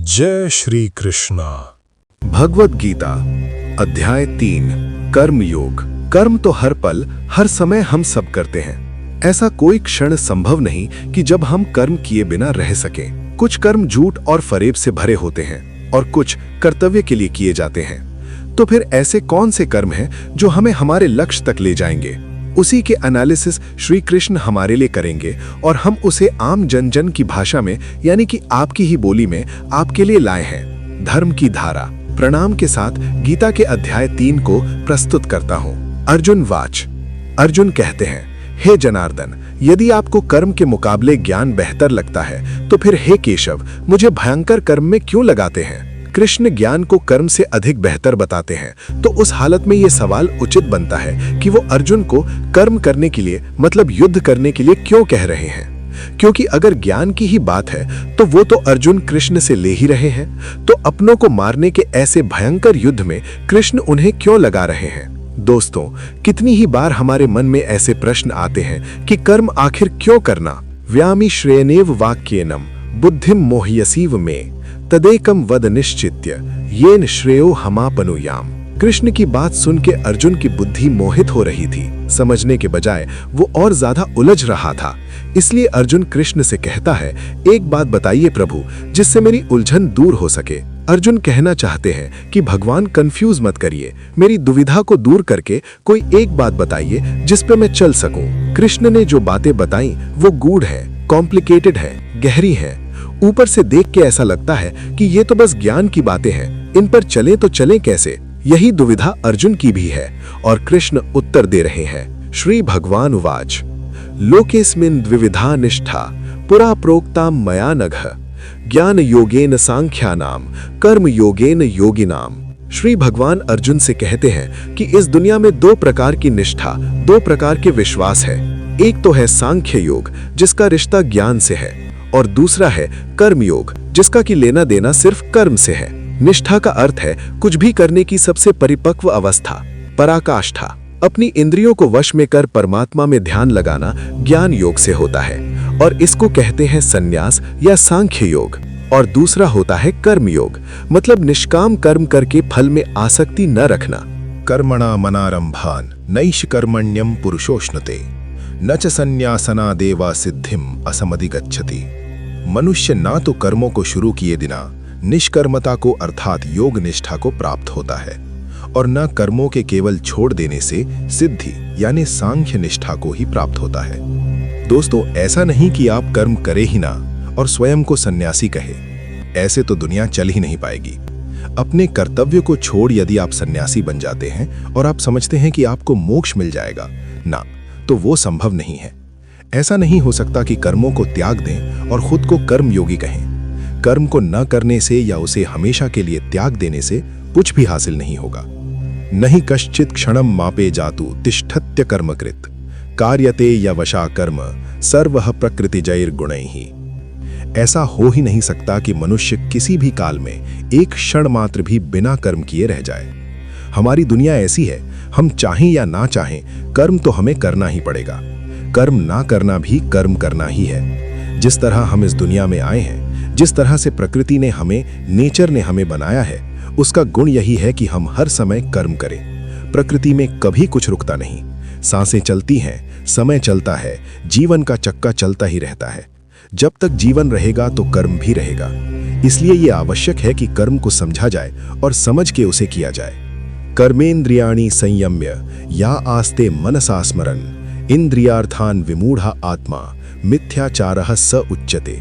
जय श्री कृष्णा। भगवत गीता अध्याय 3 कर्म योग। कर्म तो हर पल हर समय हम सब करते हैं। ऐसा कोई क्षण संभव नहीं कि जब हम कर्म किए बिना रह सकें। कुछ कर्म झूठ और फरेब से भरे होते हैं और कुछ कर्तव्य के लिए किए जाते हैं। तो फिर ऐसे कौन से कर्म हैं जो हमें हमारे लक्ष्य तक ले जाएंगे? उसी के एनालिसिस श्री कृष्ण हमारे लिए करेंगे और हम उसे आम जन जन की भाषा में यानी कि आपकी ही बोली में आपके लिए लाए हैं। धर्म की धारा प्रणाम के साथ गीता के अध्याय 3 को प्रस्तुत करता हूं। अर्जुन वाच। अर्जुन कहते हैं, हे जनार्दन, यदि आपको कर्म के मुकाबले ज्ञान बेहतर लगता है तो फिर हे केशव, मुझे भयंकर कर्म में क्यों लगाते हैं? कृष्ण ज्ञान को कर्म से अधिक बेहतर बताते हैं, तो उस हालत में यह सवाल उचित बनता है कि वो अर्जुन को कर्म करने के लिए मतलब युद्ध करने के लिए क्यों कह रहे हैं। क्योंकि अगर ज्ञान की ही बात है तो वो तो अर्जुन कृष्ण से ले ही रहे हैं, तो अपनों को मारने के ऐसे भयंकर युद्ध में कृष्ण उन्हें क्यों लगा रहे हैं? दोस्तों, कितनी ही बार हमारे मन में ऐसे प्रश्न आते हैं कि कर्म आखिर क्यों करना? व्यामि श्रेयनेव वाक्येनम बुद्धिम मोहयसीव में तदेकम वद निश्चित्य येन श्रेयो हमापनुयाम। कृष्ण की बात सुन के अर्जुन की बुद्धि मोहित हो रही थी। समझने के बजाय वो और ज्यादा उलझ रहा था। इसलिए अर्जुन कृष्ण से कहता है, एक बात बताइए प्रभु, जिससे मेरी उलझन दूर हो सके। अर्जुन कहना चाहते हैं कि भगवान कंफ्यूज मत करिए, मेरी दुविधा को दूर करके कोई एक बात बताइए जिस पे मैं चल सकूं। कृष्ण ने जो बातें बताई वो गूढ़ है, कॉम्प्लिकेटेड है, गहरी है। ऊपर से देख के ऐसा लगता है कि ये तो बस ज्ञान की बातें हैं, इन पर चले तो चले कैसे? यही दुविधा अर्जुन की भी है और कृष्ण उत्तर दे रहे हैं। श्री भगवान उवाच लोकेस्मिन् द्विविधा निष्ठा पुरा प्रोक्ता मया नघ ज्ञान योगेन सांख्यानाम कर्म योगेन योगिनाम। श्री भगवान अर्जुन से कहते हैं कि इस दुनिया में दो प्रकार की निष्ठा, दो प्रकार के विश्वास है। एक तो है सांख्य योग जिसका रिश्ता ज्ञान से है, और दूसरा है कर्म योग जिसका कि लेना देना सिर्फ कर्म से है। निष्ठा का अर्थ है कुछ भी करने की सबसे परिपक्व अवस्था, पराकाष्ठा। अपनी इंद्रियों को वश में कर परमात्मा में ध्यान लगाना ज्ञान योग से होता है और इसको कहते हैं संन्यास या सांख्य योग। और दूसरा होता है कर्म योग, मतलब निष्काम कर्म करके फल में आसक्ति न रखना। कर्मणा मनारंभान नैष कर्मण्यम पुरुषोष्णते न च संन्यासना देवा सिद्धिम असमधिगच्छति। मनुष्य ना तो कर्मों को शुरू किए बिना निष्कर्मता को अर्थात योग निष्ठा को प्राप्त होता है और न कर्मों के केवल छोड़ देने से सिद्धि यानी सांख्य निष्ठा को ही प्राप्त होता है। दोस्तों, ऐसा नहीं कि आप कर्म करें ही ना और स्वयं को सन्यासी कहे, ऐसे तो दुनिया चल ही नहीं पाएगी। अपने कर्तव्य को छोड़ यदि आप सन्यासी बन जाते हैं और आप समझते हैं कि आपको मोक्ष मिल जाएगा, ना, तो वो संभव नहीं है। ऐसा नहीं हो सकता कि कर्मों को त्याग दें और खुद को कर्म योगी कहें। कर्म को न करने से या उसे हमेशा के लिए त्याग देने से कुछ भी हासिल नहीं होगा। नहीं कश्चित क्षणम मापे जातु तिष्ठत्य कर्मकृत कार्यते या वशा कर्म सर्वः प्रकृति जैर गुणैहि। ऐसा हो ही नहीं सकता कि मनुष्य किसी भी काल में एक क्षण मात्र भी बिना कर्म किए रह जाए। हमारी दुनिया ऐसी है, हम चाहें या ना चाहें कर्म तो हमें करना ही पड़ेगा। कर्म ना करना भी कर्म करना ही है। जिस तरह हम इस दुनिया में आए हैं, जिस तरह से प्रकृति ने हमें, नेचर ने हमें बनाया है, उसका गुण यही है कि हम हर समय कर्म करें। प्रकृति में कभी कुछ रुकता नहीं, सांसें चलती हैं, समय चलता है, जीवन का चक्का चलता ही रहता है। जब तक जीवन रहेगा तो कर्म भी रहेगा। इसलिए ये आवश्यक है कि कर्म को समझा जाए और समझ के उसे किया जाए। कर्मेंद्रियाणि संयम्य या आस्ते मनसा स्मरन् इंद्रियार्थान विमूढ़ा आत्मा मिथ्याचारः स उच्यते।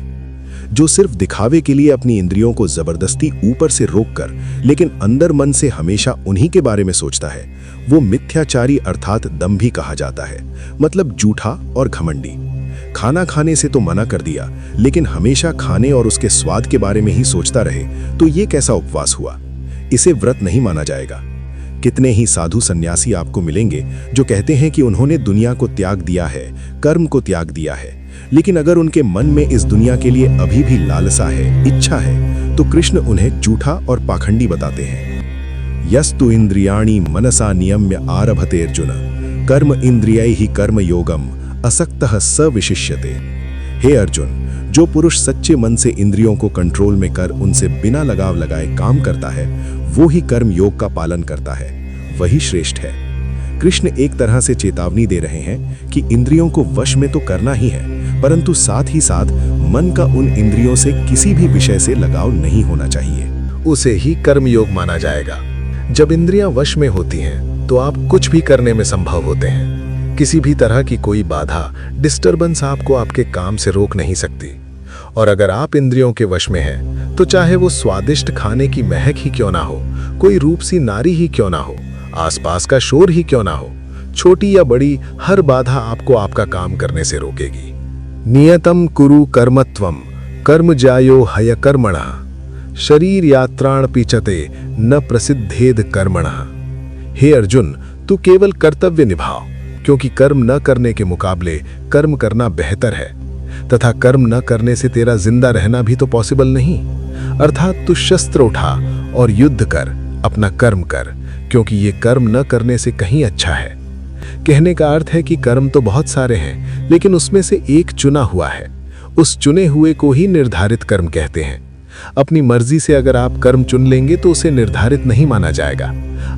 जो सिर्फ दिखावे के लिए अपनी इंद्रियों को जबरदस्ती ऊपर से रोककर लेकिन अंदर मन से हमेशा उन्हीं के बारे में सोचता है, वो मिथ्याचारी अर्थात दंभी कहा जाता है, मतलब झूठा और घमंडी। खाना खाने से तो मना कर दिया, लेकिन हमेशा खाने और उसके स्वाद के बारे में ही सोचता रहे, तो ये कैसा उपवास हुआ? इसे व्रत नहीं माना जाएगा। कितने ही साधु सन्यासी आपको मिलेंगे जो कहते हैं कि उन्होंने दुनिया को त्याग दिया है, कर्म को त्याग दिया है, लेकिन अगर उनके मन में इस दुनिया के लिए अभी भी लालसा है, इच्छा है, तो कृष्ण उन्हें झूठा और पाखंडी बताते हैं। यस्तु इंद्रियाणि मनसा नियम्य आरभते अर्जुन कर्म इंद्रियैहि कर्म योगम असक्तः स विशिष्यते। हे अर्जुन, जो पुरुष सच्चे मन से इंद्रियों को कंट्रोल में कर उनसे बिना लगाव लगाए काम करता है, वो ही कर्म योग का पालन करता है, वही श्रेष्ठ है। कृष्ण एक तरह से चेतावनी दे रहे हैं कि इंद्रियों को वश में तो करना ही है, परंतु साथ ही साथ मन का उन इंद्रियों से किसी भी विषय से लगाव नहीं होना चाहिए। उसे ही कर्मयोग माना जाएगा। जब इंद्रियां वश में होती हैं तो आप कुछ भी करने में संभव होते हैं। किसी भी तरह की कोई बाधा, डिस्टरबेंस आपको आपके काम से रोक नहीं सकती। और अगर आप इंद्रियों के वश में हैं तो चाहे वो स्वादिष्ट खाने की महक ही क्यों ना हो, कोई रूप सी नारी ही क्यों ना हो, आसपास का शोर ही क्यों ना हो, छोटी या बड़ी हर बाधा आपको आपका काम करने से रोकेगी। नियतम कुरु कर्मत्वम कर्म जायो हय कर्मणः शरीर यात्राण पीछते न प्रसिद्धेद कर्मणः। हे अर्जुन, तू केवल कर्तव्य निभाओ, क्योंकि कर्म न करने के मुकाबले कर्म करना बेहतर है, तथा कर्म न करने से तेरा जिंदा रहना भी तो पॉसिबल नहीं। अर्थात तू शस्त्र उठा और युद्ध कर, अपना कर्म कर, क्योंकि ये कर्म न करने से कहीं अच्छा है। कहने का अर्थ है कि कर्म तो बहुत सारे हैं, लेकिन उसमें से एक चुना हुआ है। उस चुने हुए को ही निर्धारित कर्म कहते हैं। अपनी मर्जी से अगर आप कर्म चुन लेंगे तो उसे निर्धारित नहीं माना जाएगा।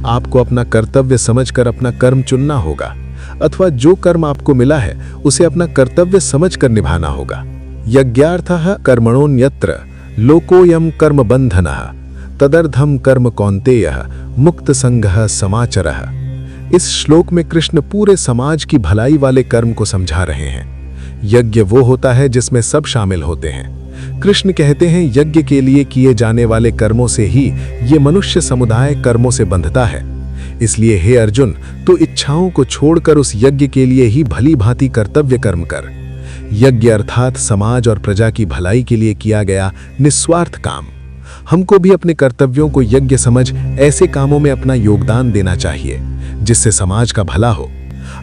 आपको अपना कर्तव्य समझकर अपना कर्म चुनना होगा, अथवा जो कर्म आपको मिला है उसे अपना कर्तव्य समझकर निभाना होगा। यज्ञार्थः कर्मणोन्यत्र लोकोयम कर्म बंधनः तदर्थम कर्म कौन्तेयः मुक्त संगः समाचरः। इस श्लोक में कृष्ण पूरे समाज की भलाई वाले कर्म को समझा रहे हैं। यज्ञ वो होता है जिसमें सब शामिल होते हैं। कृष्ण कहते हैं यज्ञ के लिए किए जाने वाले कर्मों से ही ये मनुष्य समुदाय कर्मों से बंधता है। इसलिए हे अर्जुन, तो इच्छाओं को छोड़कर उस यज्ञ के लिए ही भली भांति कर्तव्य कर्म कर। यज्ञ अर्थात समाज और प्रजा की भलाई के लिए किया गया निस्वार्थ काम। हमको भी अपने कर्तव्यों को यज्ञ समझ ऐसे कामों में अपना योगदान देना चाहिए जिससे समाज का भला हो।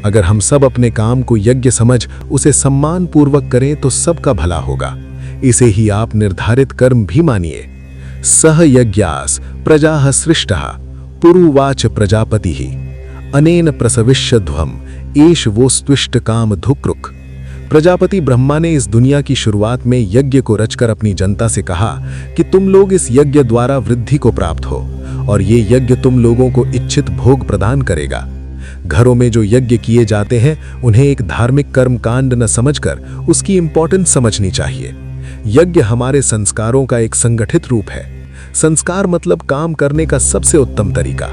अगर हम सब अपने काम को यज्ञ समझ उसे सम्मान पूर्वक करें तो सबका भला होगा। इसे ही आप निर्धारित कर्म भी मानिए। सह यज्ञास प्रजाः सृष्टः पुरुवाच प्रजापतिः अनेन प्रसविष्यध्वम् एष वोस्त्विष्ट काम धुक्रुक। प्रजापति ब्रह्मा ने इस दुनिया की शुरुआत में यज्ञ को रचकर अपनी जनता से कहा कि तुम लोग इस यज्ञ द्वारा वृद्धि को प्राप्त हो, और ये यज्ञ तुम लोगों को इच्छित भोग प्रदान करेगा। घरों में जो यज्ञ किए जाते हैं उन्हें एक धार्मिक कर्म कांड न समझकर उसकी इंपॉर्टेंस समझनी चाहिए। यज्ञ हमारे संस्कारों का एक संगठित रूप है। संस्कार मतलब काम करने का सबसे उत्तम तरीका।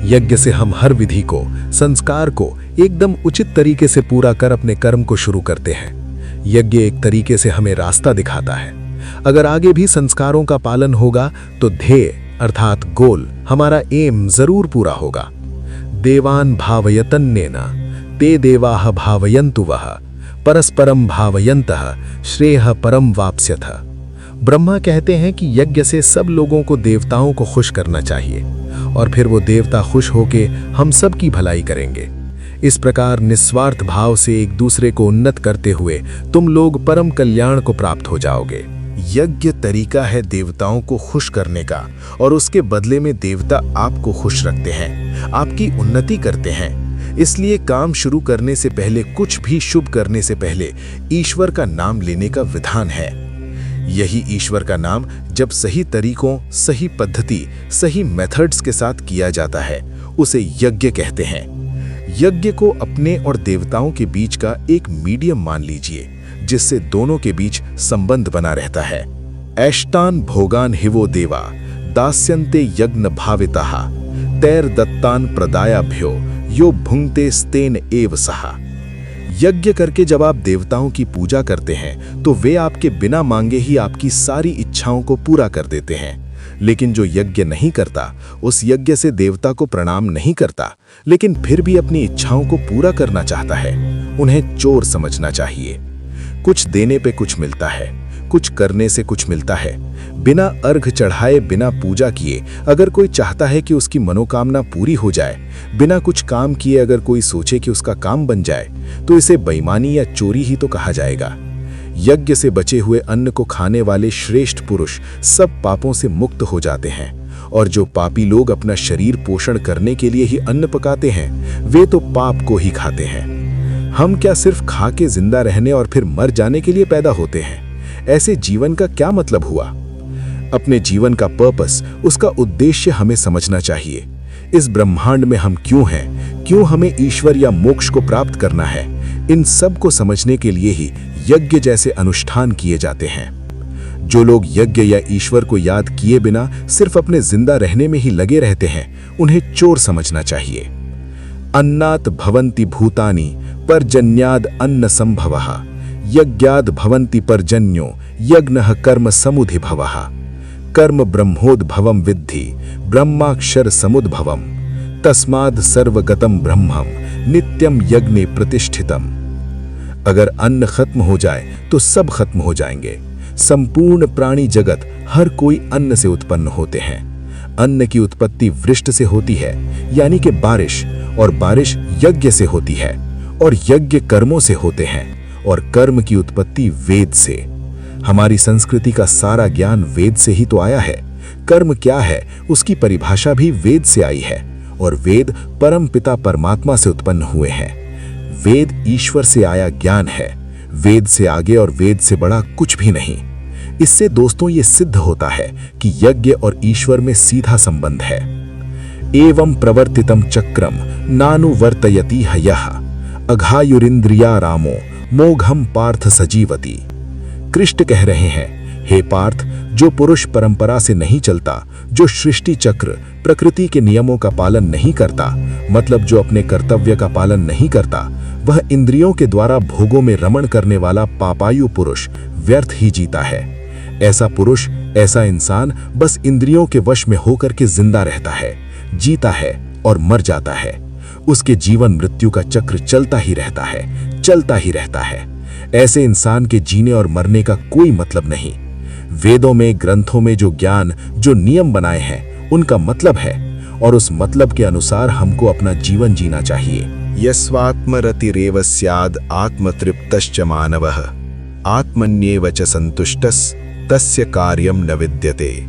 यज्ञ से हम हर विधि को, संस्कार को एकदम उचित तरीके से पूरा कर अपने कर्म को शुरू करते हैं। यज्ञ एक तरीके से हमें रास्ता दिखाता है। अगर आगे भी संस्कारों का पालन होगा तो ध्येय अर्थात गोल, हमारा एम जरूर पूरा होगा। देवान भावयतन्नेन ते देवाः भावयन्तु वः परस्परम भावयन्तः श्रेयः परम वाप्स्यथ। ब्रह्मा कहते हैं कि यज्ञ से सब लोगों को देवताओं को खुश करना चाहिए, और फिर वो देवता खुश होके हम सब की भलाई करेंगे। इस प्रकार निस्वार्थ भाव से एक दूसरे को उन्नत करते हुए तुम लोग परम कल्याण को प्राप्त हो जाओगे। यज्ञ तरीका है देवताओं को खुश करने का, और उसके बदले में देवता आपको खुश रखते हैं, आपकी उन्नति करते हैं। इसलिए काम शुरू करने से पहले, कुछ भी शुभ करने से पहले ईश्वर का नाम लेने का विधान है। यही ईश्वर का नाम जब सही तरीकों, सही पद्धति, सही मेथड्स के साथ किया जाता है उसे यज्ञ कहते हैं। यज्ञ को अपने और देवताओं के बीच का एक मीडियम मान लीजिए, जिससे दोनों के बीच संबंध बना रहता है। ऐष्टान भोगान हिवो देवा दास्यन्ते यज्ञ भाविताः तैर दत्तान प्रदायाभ्यो यो भुंक्ते स्तेन एव सहा। यज्ञ करके जब आप देवताओं की पूजा करते हैं तो वे आपके बिना मांगे ही आपकी सारी इच्छाओं को पूरा कर देते हैं। लेकिन जो यज्ञ नहीं करता, उस यज्ञ से देवता को प्रणाम नहीं करता, लेकिन फिर भी अपनी इच्छाओं को पूरा करना चाहता है, उन्हें चोर समझना चाहिए। कुछ देने पे कुछ मिलता है, कुछ करने से कुछ मिलता है। बिना अर्घ चढ़ाए, बिना पूजा किए अगर कोई चाहता है कि उसकी मनोकामना पूरी हो जाए, बिना कुछ काम किए अगर कोई सोचे कि उसका काम बन जाए, तो इसे बेईमानी या चोरी ही तो कहा जाएगा। यज्ञ से बचे हुए अन्न को खाने वाले श्रेष्ठ पुरुष सब पापों से मुक्त हो जाते हैं, और जो पापी लोग अपना शरीर पोषण करने के लिए ही अन्न पकाते हैं, वे तो पाप को ही खाते हैं। हम क्या सिर्फ खा के जिंदा रहने और फिर मर जाने के लिए पैदा होते हैं? ऐसे जीवन का क्या मतलब हुआ? अपने जीवन का पर्पस, उसका उद्देश्य हमें समझना चाहिए। इस ब्रह्मांड में हम क्यों हैं, क्यों हमें ईश्वर या मोक्ष को प्राप्त करना है, इन सब को समझने के लिए ही यज्ञ जैसे अनुष्ठान किए जाते हैं। जो लोग यज्ञ या ईश्वर को याद किए बिना सिर्फ अपने जिंदा रहने में ही लगे रहते हैं, उन्हें चोर समझना चाहिए। अन्नात् भवन्ति भूतानि पर्जन्याद् अन्न संभवः, यज्ञाद् भवन्ति पर्जन्यो यज्ञः कर्म समुद्भवः, कर्म ब्रह्मोद्भवं विद्धि ब्रह्माक्षर समुद्भवम्, तस्माद् सर्वगतं ब्रह्मं नित्यं यज्ञे प्रतिष्ठितम्। अगर अन्न खत्म हो जाए तो सब खत्म हो जाएंगे। संपूर्ण प्राणी जगत हर कोई अन्न से उत्पन्न होते हैं। अन्न की उत्पत्ति वृष्ट से होती है, यानी कि बारिश, और बारिश यज्ञ से होती है, और यज्ञ कर्मों से होते हैं, और कर्म की उत्पत्ति वेद से। हमारी संस्कृति का सारा ज्ञान वेद से ही तो आया है। कर्म क्या है, उसकी परिभाषा भी वेद से आई है, और वेद परम पिता परमात्मा से उत्पन्न हुए हैं। वेद ईश्वर से आया ज्ञान है। वेद से आगे और वेद से बड़ा कुछ भी नहीं। इससे दोस्तों ये सिद्ध होता है कि यज्ञ और ईश्वर में सीधा संबंध है। एवं प्रवर्तितम चक्रम नानुवर्तयति हयः, अघायुरिंद्रिया रामो मोघम पार्थ सजीवति। कृष्ण कह रहे हैं, हे पार्थ, जो पुरुष परंपरा से नहीं चलता, जो सृष्टि चक्र प्रकृति के नियमों का पालन नहीं करता, मतलब जो अपने कर्तव्य का पालन नहीं करता, वह इंद्रियों के द्वारा भोगों में रमण करने वाला पापायु पुरुष व्यर्थ ही जीता है। ऐसा पुरुष, ऐसा इंसान बस इंद्रियों के वश में होकर के जिंदा रहता है, जीता है और मर जाता है। उसके जीवन मृत्यु का चक्र चलता ही रहता है, चलता ही रहता है। ऐसे इंसान के जीने और मरने का कोई मतलब नहीं। वेदों में, ग्रंथों में जो ज्ञान, जो नियम बनाए हैं, उनका मतलब है, और उस मतलब के अनुसार हमको अपना जीवन जीना चाहिए। यस्वात्मरतिरेव स्याद् आत्मतृप्तश्च मानवः, आत्मन्येव च संतुष्टस् तस्य कार्यम न विद्यते।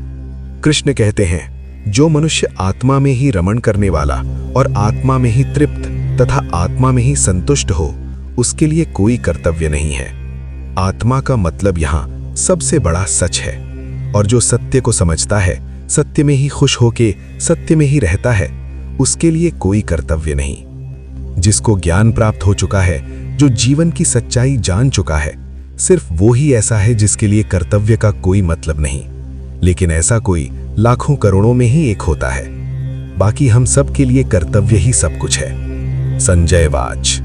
कृष्ण कहते हैं, जो मनुष्य आत्मा में ही रमण करने वाला और आत्मा में ही तृप्त तथा आत्मा में ही संतुष्ट हो, उसके लिए कोई कर्तव्य नहीं है। आत्मा का मतलब यहाँ सबसे बड़ा सच है, और जो सत्य को समझता है, सत्य में ही खुश होके सत्य में ही रहता है, उसके लिए कोई कर्तव्य नहीं। जिसको ज्ञान प्राप्त हो चुका है, जो जीवन की सच्चाई जान चुका है, सिर्फ वो ही ऐसा है जिसके लिए कर्तव्य का कोई मतलब नहीं। लेकिन ऐसा कोई लाखों करोड़ों में ही एक होता है। बाकी हम सब के लिए कर्तव्य ही सब कुछ है। संजय वाच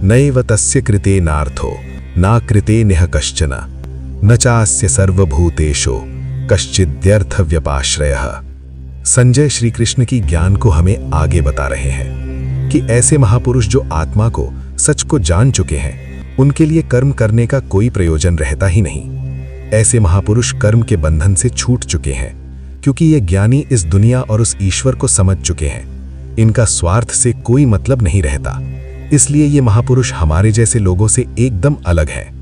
नैव तस्य कृते नार्थो ना कृते निह कश्चन न चास्य सर्वभूतेषु कश्चिद्यर्थ व्यपाश्रयः। संजय श्री कृष्ण की ज्ञान को हमें आगे बता रहे हैं कि ऐसे महापुरुष जो आत्मा को, सच को जान चुके हैं, उनके लिए कर्म करने का कोई प्रयोजन रहता ही नहीं। ऐसे महापुरुष कर्म के बंधन से छूट चुके हैं, क्योंकि ये ज्ञानी इस दुनिया और उस ईश्वर को समझ चुके हैं। इनका स्वार्थ से कोई मतलब नहीं रहता, इसलिए ये महापुरुष हमारे जैसे लोगों से एकदम अलग हैं।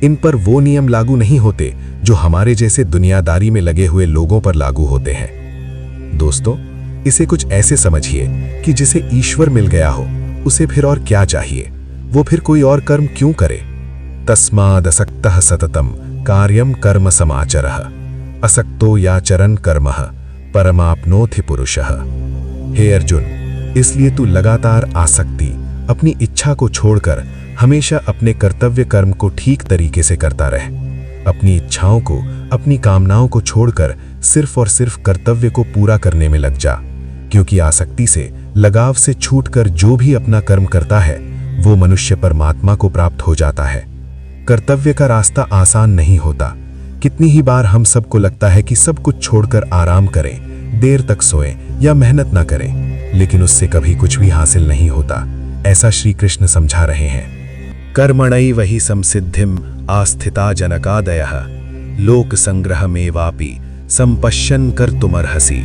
इन पर वो नियम लागू नहीं होते जो हमारे जैसे दुनियादारी में लगे हुए लोगों पर लागू होते हैं। दोस्तों, इसे कुछ ऐसे समझिए कि जिसे ईश्वर मिल गया हो, उसे फिर और क्या चाहिए, वो फिर कोई और कर्म क्यों करे। तस्मादसक्तः सततम कार्यम कर्म समाचरः, असक्तो याचरन् कर्मः परमाप्नोति पुरुषः। हे अर्जुन, इसलिए तू लगातार आसक्ति, अपनी इच्छा को छोड़कर हमेशा अपने कर्तव्य कर्म को ठीक तरीके से करता रह। अपनी इच्छाओं को, अपनी कामनाओं को छोड़कर सिर्फ और सिर्फ कर्तव्य को पूरा करने में लग जा, क्योंकि आसक्ति से, लगाव से छूटकर जो भी अपना कर्म करता है, वो मनुष्य परमात्मा को प्राप्त हो जाता है। कर्तव्य का रास्ता आसान नहीं होता। कितनी ही बार हम सबको लगता है कि सब कुछ छोड़कर आराम करें, देर तक सोएं या मेहनत ना करें, लेकिन उससे कभी कुछ भी हासिल नहीं होता। ऐसा श्री कृष्ण समझा रहे हैं। कर्मणैव हि संसिद्धिम आस्थिता जनकादयः, लोक संग्रहमेवापि संपश्यन् कर्तुमर्हसि।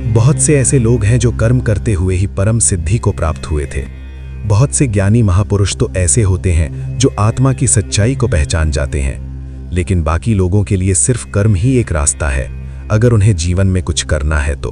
बहुत से ऐसे लोग हैं जो कर्म करते हुए ही परम सिद्धि को प्राप्त हुए थे। बहुत से ज्ञानी महापुरुष तो ऐसे होते हैं जो आत्मा की सच्चाई को पहचान जाते हैं, लेकिन बाकी लोगों के लिए सिर्फ कर्म ही एक रास्ता है, अगर उन्हें जीवन में कुछ करना है तो।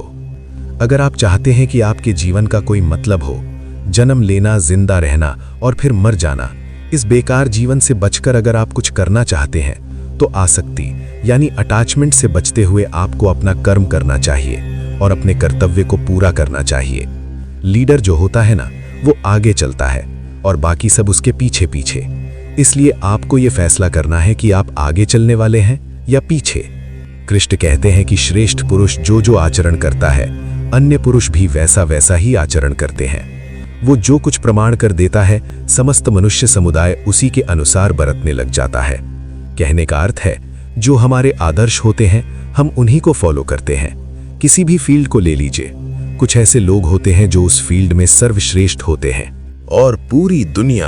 अगर आप चाहते हैं कि आपके जीवन का कोई मतलब हो, जन्म लेना, जिंदा रहना और फिर मर जाना, इस बेकार जीवन से बचकर अगर आप कुछ करना चाहते हैं, तो आसक्ति यानी अटैचमेंट से बचते हुए आपको अपना कर्म करना चाहिए और अपने कर्तव्य को पूरा करना चाहिए। लीडर जो होता है ना, वो आगे चलता है और बाकी सब उसके पीछे पीछे। इसलिए आपको ये फैसला करना है कि आप आगे चलने वाले हैं या पीछे। कृष्ण कहते हैं कि श्रेष्ठ पुरुष जो आचरण करता है, अन्य पुरुष भी वैसा वैसा ही आचरण करते हैं। वो जो कुछ प्रमाण कर देता है, समस्त मनुष्य समुदाय उसी के अनुसार बरतने लग जाता है। कहने का अर्थ है, जो हमारे आदर्श होते हैं हम उन्हीं को फॉलो करते हैं। किसी भी फील्ड को ले लीजिए, कुछ ऐसे लोग होते हैं जो उस फील्ड में सर्वश्रेष्ठ होते हैं और पूरी दुनिया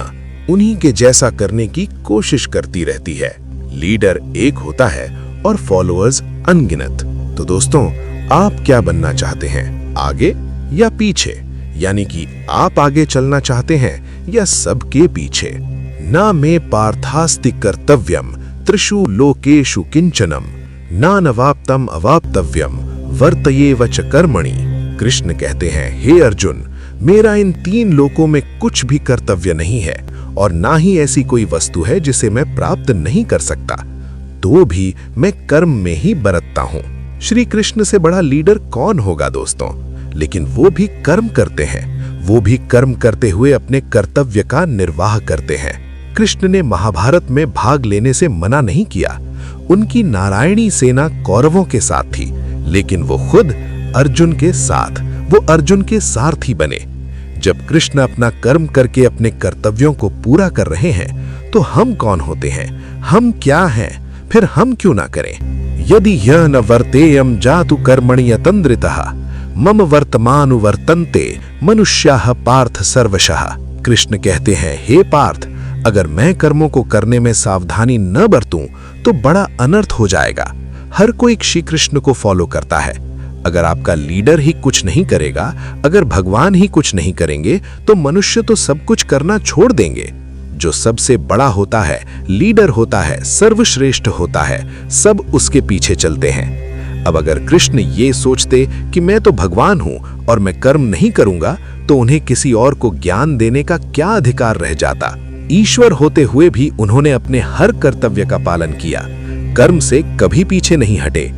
उन्हीं के जैसा करने की कोशिश करती रहती है। लीडर एक होता है और फॉलोअर्स अनगिनत। तो दोस्तों, आप क्या बनना चाहते हैं, आगे या पीछे? यानी कि आप आगे चलना चाहते हैं या सबके पीछे? ना मे पार्थास्ति कर्तव्यम त्रिषु लोकेषु किंचनम नानवाप्तम अवाप्तव्यम वर्तयेव च कर्मणि। कृष्ण कहते हैं, हे अर्जुन, मेरा इन 3 लोकों में कुछ भी कर्तव्य नहीं है और ना ही ऐसी कोई वस्तु है जिसे मैं प्राप्त नहीं कर सकता, तो भी मैं कर्म में ही बरतता हूँ। श्री कृष्ण से बड़ा लीडर कौन होगा दोस्तों? लेकिन वो भी कर्म करते हैं, वो भी कर्म करते हुए अपने कर्तव्य का निर्वाह करते हैं। कृष्ण ने महाभारत में भाग लेने से मना नहीं किया। उनकी नारायणी सेना कौरवों के साथ थी, लेकिन वो खुद अर्जुन के साथ, वो अर्जुन के सारथी बने। जब कृष्ण अपना कर्म करके अपने कर्तव्यों को पूरा कर रहे हैं, तो हम कौन होते हैं, हम क्या हैं? फिर हम क्यों ना करें? यदि यह न वर्तेयम जातु कर्मणि यतन्द्रितः मम वर्तमानु वर्तन्ते मनुष्याः पार्थ सर्वशः। कृष्ण कहते हैं, हे पार्थ, अगर मैं कर्मों को करने में सावधानी न बरतूं तो बड़ा अनर्थ हो जाएगा। हर कोई श्री कृष्ण को फॉलो करता है। अगर आपका लीडर ही कुछ नहीं करेगा, अगर भगवान ही कुछ नहीं करेंगे, तो मनुष्य तो सब कुछ करना छोड़ देंगे। जो सबसे बड़ा होता है, लीडर होता है, सर्वश्रेष्ठ होता है, सब उसके पीछे चलते हैं। अब अगर कृष्ण ये सोचते कि मैं तो भगवान हूं और मैं कर्म नहीं करूंगा, तो उन्हें किसी और को ज्ञान देने का क्या अधिकार रह जाता? ईश्वर होते हुए भी उन्होंने अपने हर कर्तव्य का पालन किया, कर्म से कभी पीछे नहीं हटे।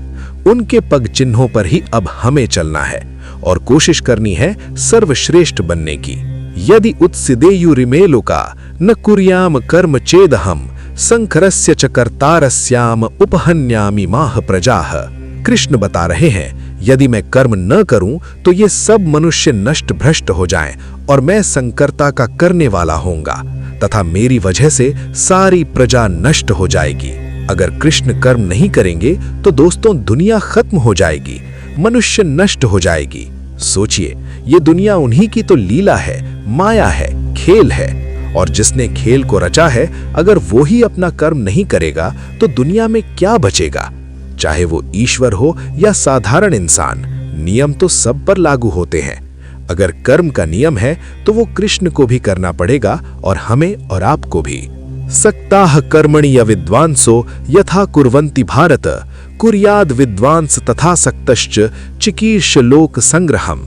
उनके पग चिन्हों पर ही अब हमें चलना है और कोशिश करनी है सर्वश्रेष्ठ बनने की। यदि उत्सिदेयुरिमे लोका न कुर्याम कर्म चेदहम संकरस्य च कर्तारस्याम उपहन्यामि माह प्रजाः। कृष्ण बता रहे हैं, यदि मैं कर्म न करूं तो ये सब मनुष्य नष्ट भ्रष्ट हो जाएं और मैं संकर्ता का करने वाला होऊंगा तथा मेरी वजह से सारी प्रजा नष्ट हो जाएगी। अगर कृष्ण कर्म नहीं करेंगे तो दोस्तों दुनिया खत्म हो जाएगी, मनुष्य नष्ट हो जाएगी। सोचिए, ये दुनिया उन्हीं की तो लीला है, माया है, खेल है, और जिसने खेल को रचा है अगर वो ही अपना कर्म नहीं करेगा तो दुनिया में क्या बचेगा? चाहे वो ईश्वर हो या साधारण इंसान, नियम तो सब पर लागू होते हैं। अगर कर्म का नियम है तो वो कृष्ण को भी करना पड़ेगा और हमें और आपको भी। सक्ताः कर्मणि अविद्वांसो यथा कुर्वन्ति भारत कुर्याद विद्वांस तथा सक्तश्च चिकीर्ष लोक संग्रहम।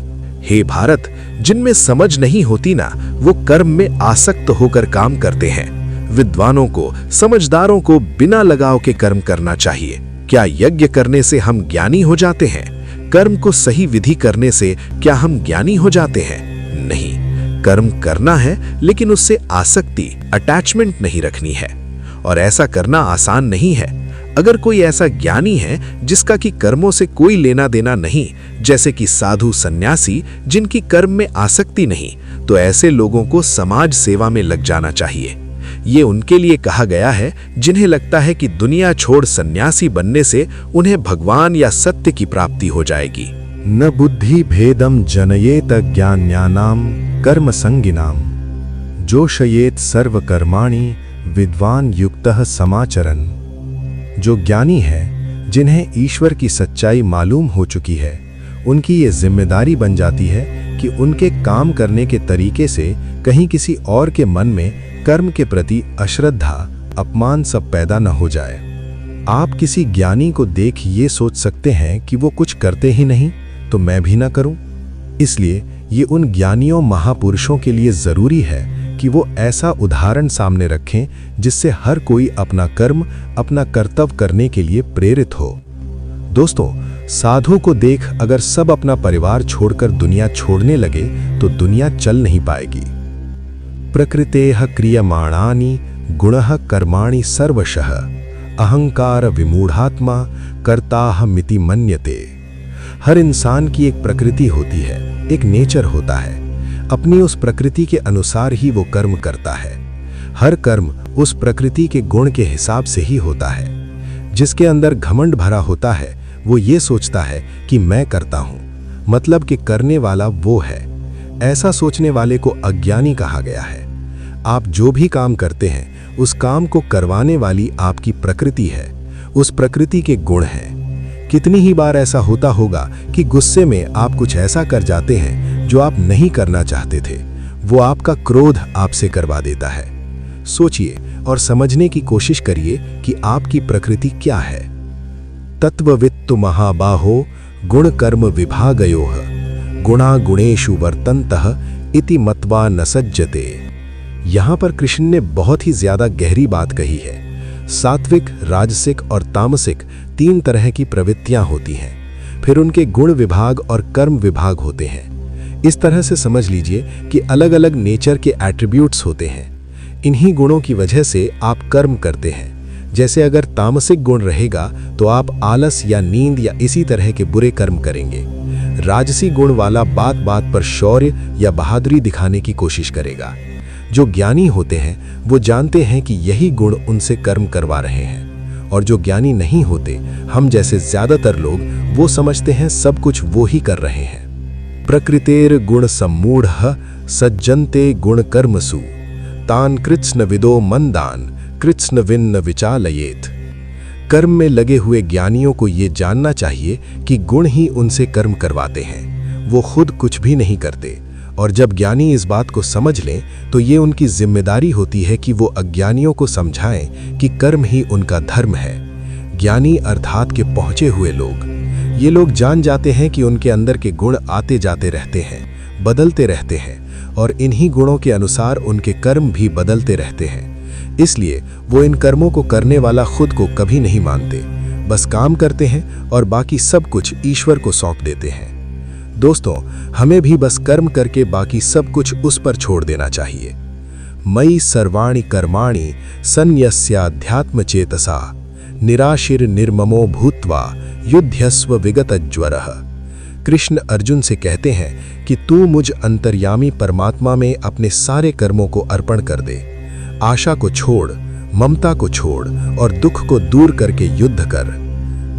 हे भारत, जिनमें समझ नहीं होती ना, वो कर्म में आसक्त होकर काम करते हैं। विद्वानों को, समझदारों को बिना लगाव के कर्म करना चाहिए। क्या यज्ञ करने से हम ज्ञानी हो जाते हैं? कर्म को सही विधि करने से क्या हम ज्ञानी हो जाते हैं? नहीं, कर्म करना है लेकिन उससे आसक्ति, अटैचमेंट नहीं रखनी है, और ऐसा करना आसान नहीं है। अगर कोई ऐसा ज्ञानी है जिसका कि कर्मों से कोई लेना देना नहीं, जैसे कि साधु सन्यासी जिनकी कर्म में आसक्ति नहीं, तो ऐसे लोगों को समाज सेवा में लग जाना चाहिए। ये उनके लिए कहा गया है जिन्हें लगता है कि दुनिया छोड़ सन्यासी बनने से उन्हें भगवान या सत्य की प्राप्ति हो जाएगी। न बुद्धि भेदम जनयेत ज्ञान्यानाम कर्म संगिनाम जोशयेत सर्व कर्माणि विद्वान युक्तः समाचरन्। जो ज्ञानी है, जिन्हें ईश्वर की सच्चाई मालूम हो चुकी है, उनकी ये जिम्मेदारी बन जाती है कि उनके काम करने के तरीके से कहीं किसी और के मन में कर्म के प्रति अश्रद्धा, अपमान सब पैदा न हो जाए। आप किसी ज्ञानी को देख ये सोच सकते हैं कि वो कुछ करते ही नहीं तो मैं भी ना करूं। इसलिए ये उन ज्ञानियों महापुरुषों के लिए जरूरी है कि वो ऐसा उदाहरण सामने रखें जिससे हर कोई अपना कर्म, अपना कर्तव्य करने के लिए प्रेरित हो। दोस्तों, साधु को देख अगर सब अपना परिवार छोड़कर दुनिया छोड़ने लगे तो दुनिया चल नहीं पाएगी। प्रकृतेः क्रियमाणानि गुणः कर्माणि सर्वशः अहंकार विमूढ़ात्मा कर्ताहमिति मन्यते। हर इंसान की एक प्रकृति होती है, एक नेचर होता है। अपनी उस प्रकृति के अनुसार ही वो कर्म करता है। हर कर्म उस प्रकृति के गुण के हिसाब से ही होता है। जिसके अंदर घमंड भरा होता है वो ये सोचता है कि मैं करता हूं, मतलब कि करने वाला वो है। ऐसा सोचने वाले को अज्ञानी कहा गया है। आप जो भी काम करते हैं उस काम को करवाने वाली आपकी प्रकृति है, उस प्रकृति के गुण हैं। कितनी ही बार ऐसा होता होगा कि गुस्से में आप कुछ ऐसा कर जाते हैं जो आप नहीं करना चाहते थे, वो आपका क्रोध आपसे करवा देता है। सोचिए और समझने की कोशिश करिए कि आपकी प्रकृति क्या है। तत्ववित्तु महाबाहो गुण कर्म विभागयोः गुणा गुणेषु वर्तन्तः इति मत्वा न सज्जते। यहाँ पर कृष्ण ने बहुत ही ज्यादा गहरी बात कही है। सात्विक, राजसिक और तामसिक 3 तरह की प्रवृत्तियां होती हैं। फिर उनके गुण विभाग और कर्म विभाग होते हैं। इस तरह से समझ लीजिए कि अलग अलग नेचर के एट्रीब्यूट्स होते हैं। इन्हीं गुणों की वजह से आप कर्म करते हैं। जैसे अगर तामसिक गुण रहेगा तो आप आलस या नींद या इसी तरह के बुरे कर्म करेंगे। राजसी गुण वाला बात बात पर शौर्य या बहादुरी दिखाने की कोशिश करेगा। जो ज्ञानी होते हैं वो जानते हैं कि यही गुण उनसे कर्म करवा रहे हैं, और जो ज्ञानी नहीं होते, हम जैसे ज्यादातर लोग, वो समझते हैं सब कुछ वो ही कर रहे हैं। प्रकृतेर गुण सम्मूढ़ः सज्जन्ते गुण कर्मसु तान कृत्स्न विदो मंदान कृत्स्न विन्न विचालयेत। कर्म में लगे हुए ज्ञानियों को ये जानना चाहिए कि गुण ही उनसे कर्म करवाते हैं, वो खुद कुछ भी नहीं करते। और जब ज्ञानी इस बात को समझ लें तो ये उनकी जिम्मेदारी होती है कि वो अज्ञानियों को समझाएं कि कर्म ही उनका धर्म है। ज्ञानी अर्थात के पहुंचे हुए लोग, ये लोग जान जाते हैं कि उनके अंदर के गुण आते जाते रहते हैं, बदलते रहते हैं, और इन्हीं गुणों के अनुसार उनके कर्म भी बदलते रहते हैं। इसलिए वो इन कर्मों को करने वाला खुद को कभी नहीं मानते, बस काम करते हैं और बाकी सब कुछ ईश्वर को सौंप देते हैं। दोस्तों, हमें भी बस कर्म करके बाकी सब कुछ उस पर छोड़ देना चाहिए। मयि सर्वाणि कर्माणि सन्न्यस्याध्यात्म चेतसा निराशिर निर्ममो भूत्वा युध्यस्व विगतज्वरः। कृष्ण अर्जुन से कहते हैं कि तू मुझ अंतर्यामी परमात्मा में अपने सारे कर्मों को अर्पण कर दे। आशा को छोड़, ममता को छोड़ और दुख को दूर करके युद्ध कर।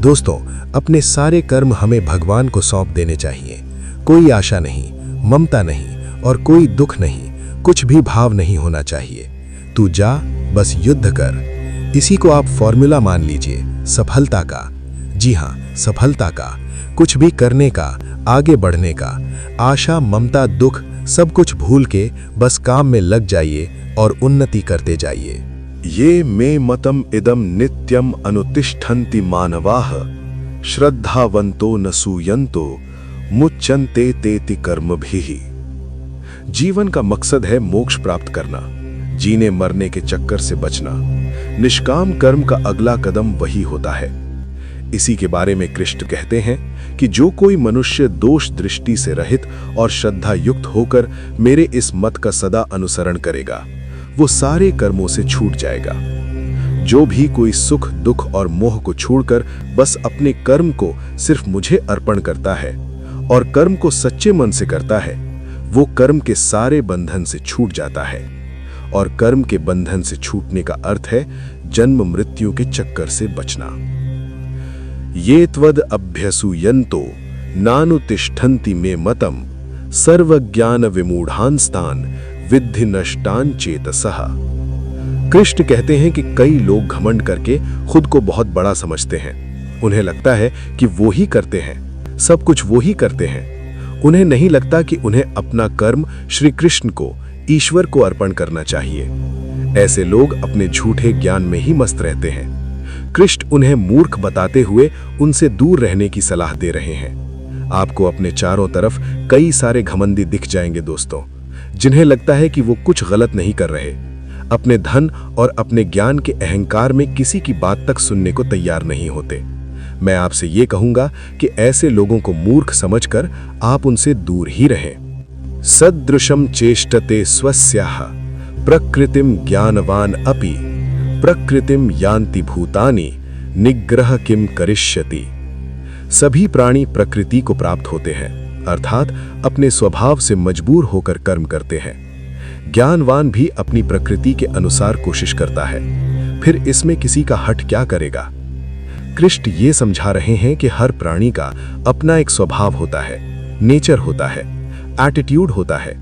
दोस्तों, अपने सारे कर्म हमें भगवान को सौंप देने चाहिए। कोई आशा नहीं, ममता नहीं और कोई दुख नहीं, कुछ भी भाव नहीं होना चाहिए। तू जा, बस युद्ध कर। इसी को आप फॉर्मूला मान लीजिए सफलता का। जी हाँ, सफलता का, कुछ भी करने का, आगे बढ़ने का। आशा, ममता, दुख सब कुछ भूल के बस काम में लग जाइए और उन्नति करते जाइए। ये मे मतम इदम नित्यम अनुतिष्ठन्ति मानवाः श्रद्धावन्तो न सूयन्तो मुच्यन्ते तेति कर्मभिः। जीवन का मकसद है मोक्ष प्राप्त करना, जीने मरने के चक्कर से बचना। निष्काम कर्म का अगला कदम वही होता है। इसी के बारे में कृष्ण कहते हैं कि जो कोई मनुष्य दोष दृष्टि से रहित और श्रद्धा युक्त होकर मेरे इस मत का सदा अनुसरण करेगा, वो सारे कर्मों से छूट जाएगा। जो भी कोई सुख, दुख और मोह को छोड़कर बस अपने कर्म को सिर्फ मुझे अर्पण करता है और कर्म को सच्चे मन से करता है, वो कर्म के सारे बंधन से छूट जाता है। और कर्म के बंधन से छूटने का अर्थ है जन्म मृत्यु के चक्कर से बचना। ये त्वद अभ्यसूयन्तो नानुतिष्ठन्ति मे मतम सर्वज्ञान विमूढ़ांस्तान विद्धि नष्टान चेतसः। कृष्ण कहते हैं कि कई लोग घमंड करके खुद को बहुत बड़ा समझते हैं। उन्हें लगता है कि वो ही करते हैं, सब कुछ वो ही करते हैं। उन्हें नहीं लगता कि उन्हें अपना कर्म श्री कृष्ण को, ईश्वर को अर्पण करना चाहिए। ऐसे लोग अपने झूठे ज्ञान में ही मस्त रहते हैं। कृष्ण उन्हें मूर्ख बताते हुए उनसे दूर रहने की सलाह दे रहे हैं। आपको अपने चारों तरफ कई सारे घमंडी दिख जाएंगे दोस्तों, जिन्हें लगता है कि वो कुछ गलत नहीं कर रहे। अपने धन और अपने ज्ञान के अहंकार में किसी की बात तक सुनने को तैयार नहीं होते। मैं आपसे ये कहूंगा कि ऐसे लोगों को मूर्ख समझकर आप उनसे दूर ही रहें। सदृशम चेष्टते स्वस्याः प्रकृतिम ज्ञानवान अपि प्रकृतिम यान्ति भूतानि निग्रह किम करिष्यति। सभी प्राणी प्रकृति को प्राप्त होते हैं, अर्थात अपने स्वभाव से मजबूर होकर कर्म करते हैं। ज्ञानवान भी अपनी प्रकृति के अनुसार कोशिश करता है, फिर इसमें किसी का हट क्या करेगा। कृष्ण ये समझा रहे हैं कि हर प्राणी का अपना एक स्वभाव होता है, नेचर होता है, एटीट्यूड होता है।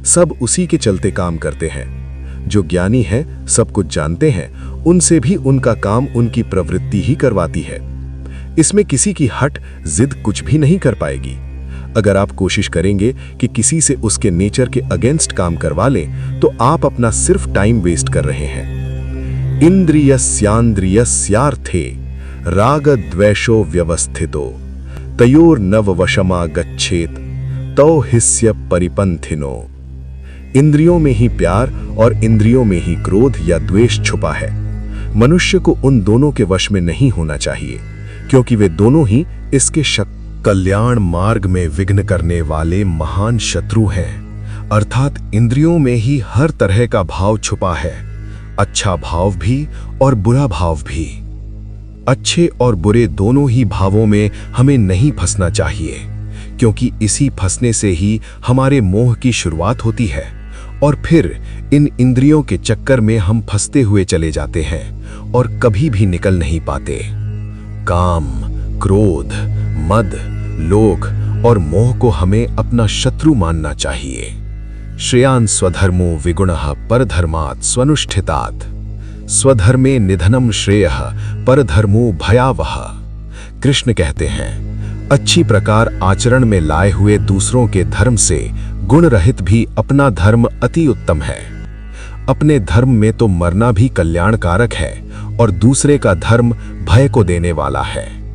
सब उसी के चलते काम करते हैं। जो ज्ञानी हैं, सब कुछ जानते हैं, उनसे भी उनका काम उनकी प्रवृत्ति ही करवाती है। इसमें किसी की हट जिद कुछ भी नहीं कर पाएगी। अगर आप कोशिश करेंगे कि किसी से उसके नेचर के अगेंस्ट काम करवा लें, तो आप अपना सिर्फ टाइम वेस्ट कर रहे हैं। इंद्रियस्यान्द्रियस्यार्थे राग द्वेषो व्यवस्थितो तयोर्नववशमा गच्छेत तौ हिस्य परिपंथिनो। इंद्रियों में ही प्यार और इंद्रियों में ही क्रोध या द्वेष छुपा है। मनुष्य को उन दोनों के वश में नहीं होना चाहिए, क्योंकि वे दोनों ही इसके कल्याण मार्ग में विघ्न करने वाले महान शत्रु हैं। अर्थात इंद्रियों में ही हर तरह का भाव छुपा है, अच्छा भाव भी और बुरा भाव भी। अच्छे और बुरे दोनों ही भावों में हमें नहीं फंसना चाहिए, क्योंकि इसी फंसने से ही हमारे मोह की शुरुआत होती है और फिर इन इंद्रियों के चक्कर में हम फंसते हुए चले जाते हैं और कभी भी निकल नहीं पाते। काम, क्रोध, मद, लोभ और मोह को हमें अपना शत्रु मानना चाहिए। श्रेयान् स्वधर्मो विगुणः परधर्मात् स्वनुष्ठितात् स्वधर्मे निधनम श्रेयः परधर्मो भयावह। कृष्ण कहते हैं, अच्छी प्रकार आचरण में लाए हुए दूसरों के धर्म से गुण रहित भी अपना धर्म अति उत्तम है। अपने धर्म में तो मरना भी कल्याणकारक है और दूसरे का धर्म भय को देने वाला है।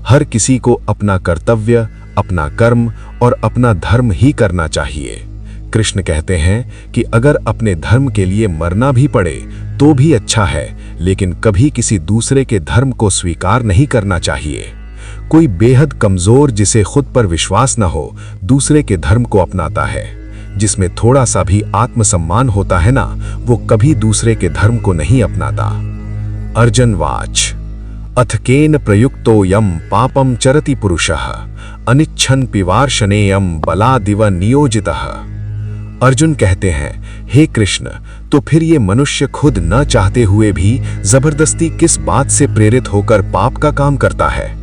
हर किसी को अपना कर्तव्य, अपना कर्म और अपना धर्म ही करना चाहिए। कृष्ण कहते हैं कि अगर अपने धर्म के लिए मरना भी पड़े तो भी अच्छा है, लेकिन कभी किसी दूसरे के धर्म को स्वीकार नहीं करना चाहिए। कोई बेहद कमजोर जिसे खुद पर विश्वास न हो, दूसरे के धर्म को अपनाता है। जिसमें थोड़ा सा भी आत्मसम्मान होता है ना, वो कभी दूसरे के धर्म को नहीं अपनाता। अर्जुनवाच अथ केन प्रयुक्तो यम पापम चरति पुरुषः अनिच्छन् पिवार्षणेयम बलादिव नियोजितः। अर्जुन कहते हैं, हे कृष्ण, तो फिर ये मनुष्य खुद न चाहते हुए भी जबरदस्ती किस बात से प्रेरित होकर पाप का काम करता है।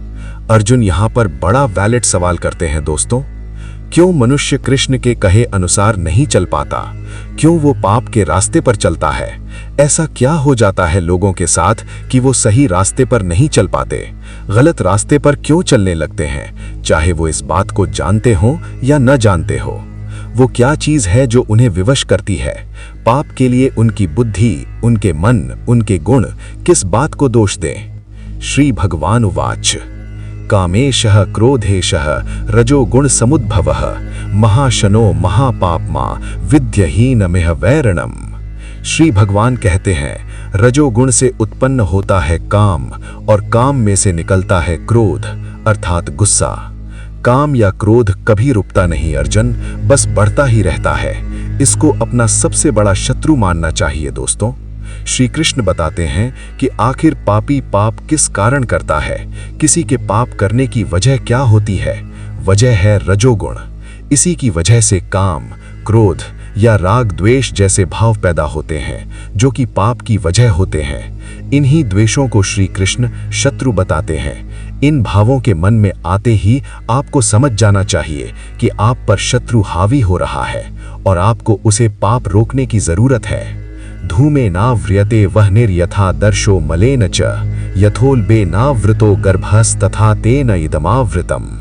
अर्जुन यहाँ पर बड़ा वैलिड सवाल करते हैं दोस्तों। क्यों मनुष्य कृष्ण के कहे अनुसार नहीं चल पाता? क्यों वो पाप के रास्ते पर चलता है? ऐसा क्या हो जाता है लोगों के साथ कि वो सही रास्ते पर नहीं चल पाते? गलत रास्ते पर क्यों चलने लगते हैं, चाहे वो इस बात को जानते हो या न जानते हो? वो क्या चीज है जो उन्हें विवश करती है? पाप के लिए उनकी बुद्धि, उनके मन, उनके गुण किस बात को दोष दें? श्री भगवान उवाच कामेशः क्रोधेशः रजो गुण समुद्भवः महाशनो महापापमा विद्यहीनमिह वैरणम। श्री भगवान कहते हैं, रजोगुण से उत्पन्न होता है काम और काम में से निकलता है क्रोध अर्थात गुस्सा। काम या क्रोध कभी रुकता नहीं अर्जुन, बस बढ़ता ही रहता है। इसको अपना सबसे बड़ा शत्रु मानना चाहिए दोस्तों। श्री कृष्ण बताते हैं कि आखिर पापी पाप किस कारण करता है, किसी के पाप करने की वजह क्या होती है? वजह है रजोगुण। इसी की वजह से काम, क्रोध या राग द्वेष जैसे भाव पैदा होते हैं, जो कि पाप की वजह होते हैं। इन्हीं द्वेषों को श्री कृष्ण शत्रु बताते हैं। इन भावों के मन में आते ही आपको समझ जाना चाहिए कि आप पर शत्रु हावी हो रहा है और आपको उसे पाप रोकने की जरूरत है। धूमे नाव्रियते वह्निर्यथा दर्शो मलेन च यथोल्बे नावृतो गर्भस्तथा तेन इदमावृतम।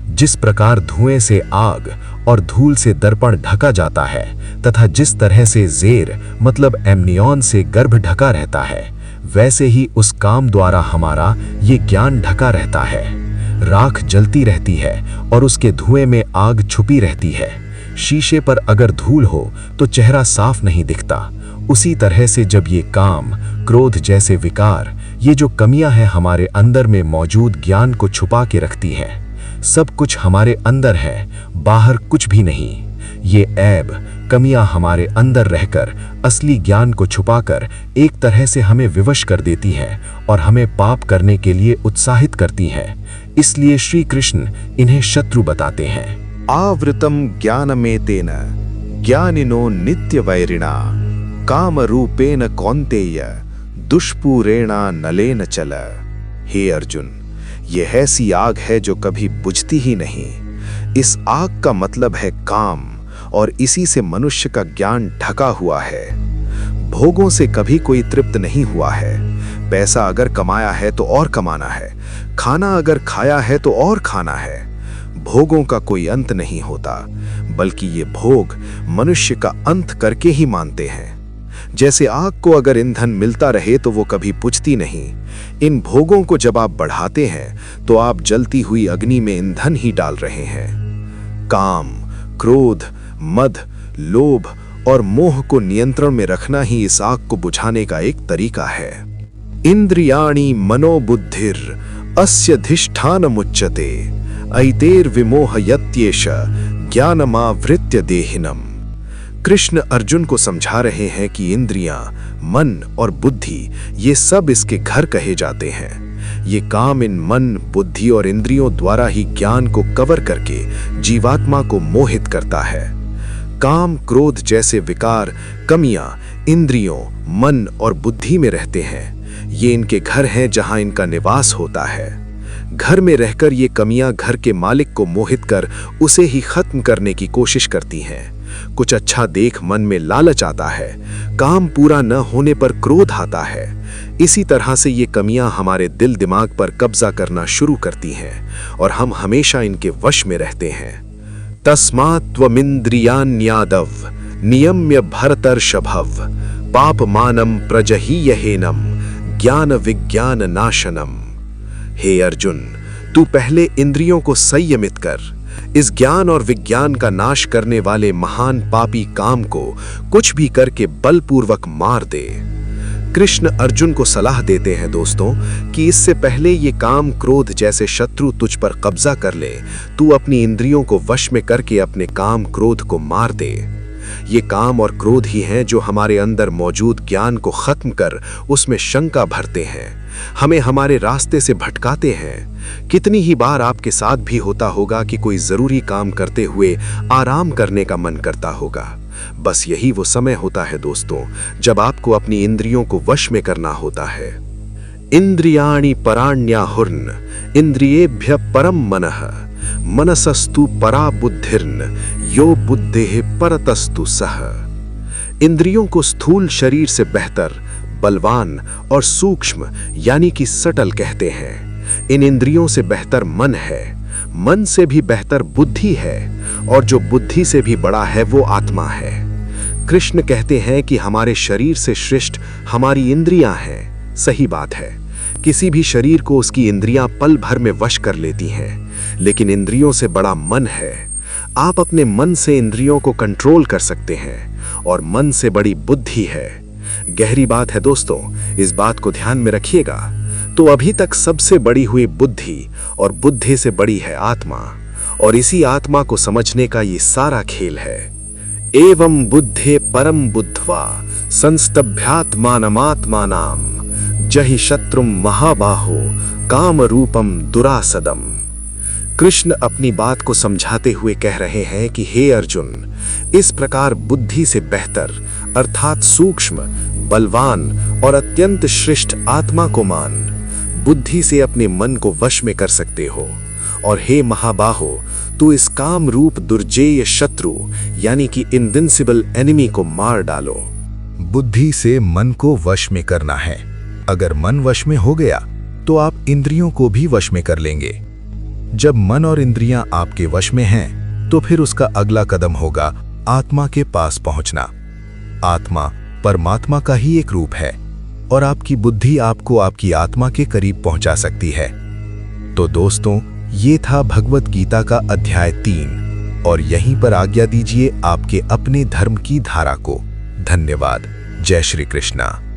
जिस प्रकार धुएं से आग और धूल से दर्पण ढका जाता है तथा जिस तरह से जेर मतलब एमनियॉन से गर्भ ढका रहता है, वैसे ही उस काम द्वारा हमारा ये ज्ञान ढका रहता है। राख जलती रहती है और उसके धुएं में आग छुपी रहती है। शीशे पर अगर धूल हो तो चेहरा साफ नहीं दिखता। उसी तरह से जब ये काम, क्रोध जैसे विकार, ये जो कमियां हैं हमारे अंदर में मौजूद ज्ञान को छुपा के रखती हैं। सब कुछ हमारे अंदर है, बाहर कुछ भी नहीं। ये ऐब, कमियां हमारे अंदर रहकर असली ज्ञान को छुपाकर एक तरह से हमें विवश कर देती हैं और हमें पाप करने के लिए उत्साहित करती हैं। इसलिए श्री कृष्ण इन्हें शत्रु बताते हैं। आवृतम ज्ञानमेतेन ज्ञानिनो नित्य वैरिणा काम रूपेण कौन्तेय दुष्पूरेणा नलेन चल। हे अर्जुन, यह ऐसी आग है जो कभी बुझती ही नहीं। इस आग का मतलब है काम, और इसी से मनुष्य का ज्ञान ढका हुआ है। भोगों से कभी कोई तृप्त नहीं हुआ है। पैसा अगर कमाया है तो और कमाना है, खाना अगर खाया है तो और खाना है। भोगों का कोई अंत नहीं होता, बल्कि ये भोग मनुष्य का अंत करके ही मानते हैं। जैसे आग को अगर ईंधन मिलता रहे तो वो कभी बुझती नहीं। इन भोगों को जब आप बढ़ाते हैं तो आप जलती हुई अग्नि में ईंधन ही डाल रहे हैं। काम, क्रोध, मद, लोभ और मोह को नियंत्रण में रखना ही इस आग को बुझाने का एक तरीका है। इंद्रियाणि मनोबुद्धिर अस्यधिष्ठानमुच्यते ऐतेर्विमोहयत्येष ज्ञानमावृत्य देहिनम। कृष्ण अर्जुन को समझा रहे हैं कि इंद्रियां, मन और बुद्धि ये सब इसके घर कहे जाते हैं। ये काम इन मन, बुद्धि और इंद्रियों द्वारा ही ज्ञान को कवर करके जीवात्मा को मोहित करता है। काम, क्रोध जैसे विकार, कमियां इंद्रियों, मन और बुद्धि में रहते हैं। ये इनके घर हैं जहां इनका निवास होता है। घर में रहकर ये कमियां घर के मालिक को मोहित कर उसे ही खत्म करने की कोशिश करती हैं। कुछ अच्छा देख मन में लालच आता है, काम पूरा न होने पर क्रोध आता है। इसी तरह से ये कमियां हमारे दिल दिमाग पर कब्जा करना शुरू करती हैं और हम हमेशा इनके वश में रहते हैं। तस्मात् त्वमिन्द्रियाण्यादव नियम्य भरतर्षभव पापमानं प्रजहीयहेनम ज्ञान विज्ञान नाशनम। हे अर्जुन, तू पहले इंद्रियों को संयमित कर। इस ज्ञान और विज्ञान का नाश करने वाले महान पापी काम को कुछ भी करके बलपूर्वक मार दे। कृष्ण अर्जुन को सलाह देते हैं दोस्तों कि इससे पहले ये काम, क्रोध जैसे शत्रु तुझ पर कब्जा कर ले, तू अपनी इंद्रियों को वश में करके अपने काम, क्रोध को मार दे। ये काम और क्रोध ही हैं जो हमारे अंदर मौजूद ज्ञान को खत्म कर उसमें शंका भरते हैं, हमें हमारे रास्ते से भटकाते हैं। कितनी ही बार आपके साथ भी होता होगा कि कोई जरूरी काम करते हुए आराम करने का मन करता होगा। बस यही वो समय होता है दोस्तों जब आपको अपनी इंद्रियों को वश में करना होता है। इंद्रियाणि पराण्याहुर्न इंद्रियेभ्य परम मनः मनसस्तु परा बुद्धिर्न यो बुद्धेः परतस्तु सह। इंद्रियों को स्थूल शरीर से बेहतर, बलवान और सूक्ष्म यानी कि सटल कहते हैं। इन इंद्रियों से बेहतर मन है, मन से भी बेहतर बुद्धि है, और जो बुद्धि से भी बड़ा है वो आत्मा है। कृष्ण कहते हैं कि हमारे शरीर से श्रेष्ठ हमारी इंद्रियां हैं। सही बात है, किसी भी शरीर को उसकी इंद्रियां पल भर में वश कर लेती हैं, लेकिन इंद्रियों से बड़ा मन है। आप अपने मन से इंद्रियों को कंट्रोल कर सकते हैं और मन से बड़ी बुद्धि है। गहरी बात है दोस्तों, इस बात को ध्यान में रखिएगा। तो अभी तक सबसे बड़ी हुई बुद्धि और बुद्धि से बड़ी है आत्मा, और इसी आत्मा को समझने का ये सारा खेल है। एवं बुद्धे परम बुद्ध्वा संस्तभ्यात्मानमात्मानाम जहि शत्रुम महाबाहो काम रूपम दुरासदम। कृष्ण अपनी बात को समझाते हुए कह रहे हैं कि हे अर्जुन, इस प्रकार बुद्धि से बेहतर अर्थात सूक्ष्म, बलवान और अत्यंत श्रेष्ठ आत्मा को मान। बुद्धि से अपने मन को वश में कर सकते हो, और हे महाबाहो, तू इस काम रूप दुर्जेय शत्रु यानी कि इनविंसिबल एनिमी को मार डालो। बुद्धि से मन को वश में करना है। अगर मन वश में हो गया तो आप इंद्रियों को भी वश में कर लेंगे। जब मन और इंद्रियां आपके वश में हैं, तो फिर उसका अगला कदम होगा आत्मा के पास पहुंचना। आत्मा परमात्मा का ही एक रूप है, और आपकी बुद्धि आपको आपकी आत्मा के करीब पहुंचा सकती है। तो दोस्तों, ये था भगवत गीता का अध्याय 3 और यहीं पर आज्ञा दीजिए आपके अपने धर्म की धारा को। धन्यवाद। जय श्री कृष्णा।